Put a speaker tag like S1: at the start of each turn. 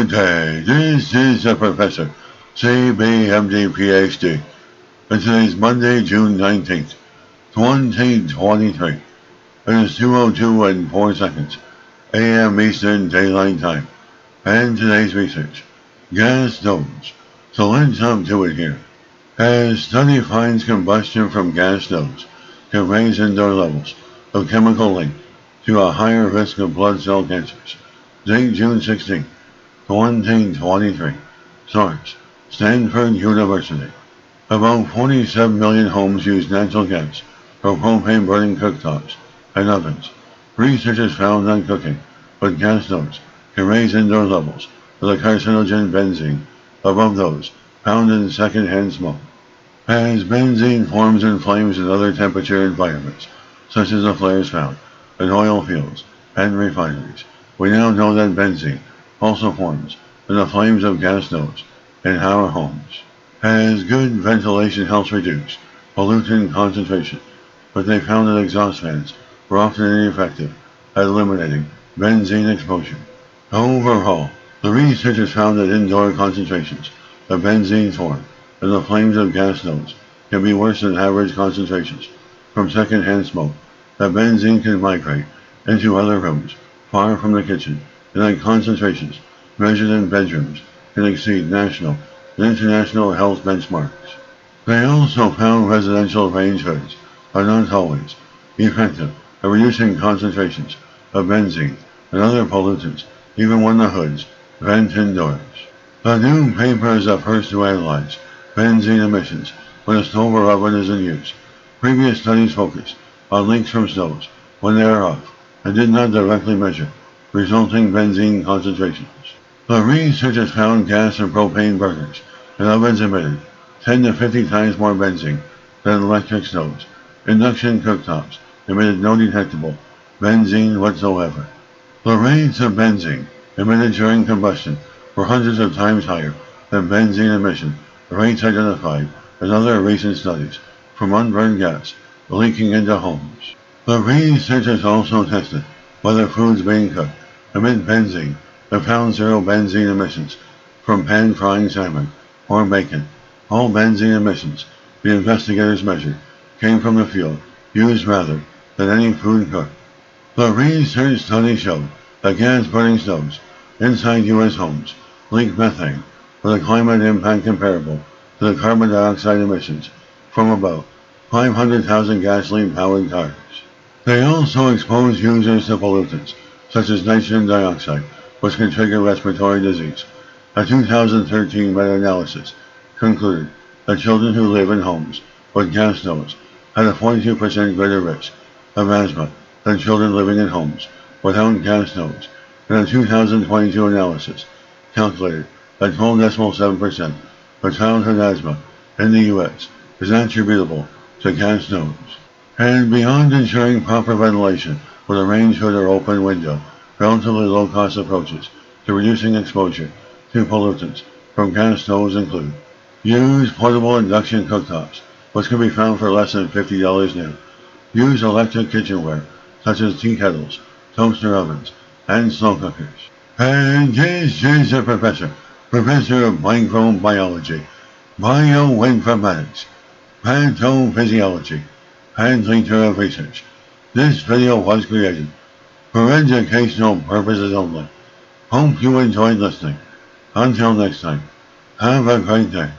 S1: Good day. This is the Professor, CBMD PhD. And today's Monday, June 19th, 2023. It is 2:02 and 4 seconds, a.m. Eastern Daylight Time. And today's research, gas stoves. So let's jump to it here. As study finds combustion from gas stoves can raise indoor levels of chemical linked to a higher risk of blood cell cancers. Date June 16th. 2023. Source: Stanford University. About 47 million homes use natural gas for propane burning cooktops and ovens. Researchers found that cooking with gas stoves can raise indoor levels of the carcinogen benzene above those found in secondhand smoke. As benzene forms in flames in other temperature environments, such as the flares found in oil fields and refineries, we now know that benzene also forms in the flames of gas stoves in our homes. As good ventilation helps reduce pollutant concentration, but they found that exhaust fans were often ineffective at eliminating benzene exposure. Overall, the researchers found that indoor concentrations of benzene formed in the flames of gas stoves can be worse than average concentrations from secondhand smoke, that benzene can migrate into other rooms far from the kitchen, and that concentrations measured in bedrooms can exceed national and international health benchmarks. They also found residential range hoods are not always effective at reducing concentrations of benzene and other pollutants, even when the hoods vent indoors. The new paper is the first to analyze benzene emissions when a stove or oven is in use. Previous studies focused on leaks from stoves when they are off and did not directly measure resulting benzene concentrations. The researchers found gas and propane burners and ovens emitted 10 to 50 times more benzene than electric stoves. Induction cooktops emitted no detectable benzene whatsoever. The rates of benzene emitted during combustion were hundreds of times higher than benzene emission rates identified in other recent studies from unburned gas leaking into homes. The researchers also tested whether foods being cooked emit benzene and found zero benzene emissions from pan frying salmon or bacon. All benzene emissions the investigators measured came from the fuel used rather than any food cooked. The research study showed that gas burning stoves inside U.S. homes leak methane with a climate impact comparable to the carbon dioxide emissions from about 500,000 gasoline-powered cars. They also expose users to pollutants such as nitrogen dioxide, which can trigger respiratory disease. A 2013 meta-analysis concluded that children who live in homes with gas stoves had a 42% greater risk of asthma than children living in homes without gas stoves, and a 2022 analysis calculated that 12.7% of childhood asthma in the U.S. is attributable to gas stoves. And beyond ensuring proper ventilation with a range hood or open window, relatively low-cost approaches to reducing exposure to pollutants from gas stoves include: use portable induction cooktops, which can be found for less than $50 now. Use electric kitchenware, such as tea kettles, toaster ovens, and slow cookers. And this is the Professor of Microbiology, Bioinformatics, Pathophysiology, and Leader of Research. This video was created for educational purposes only. Hope you enjoyed listening. Until next time, have a great day.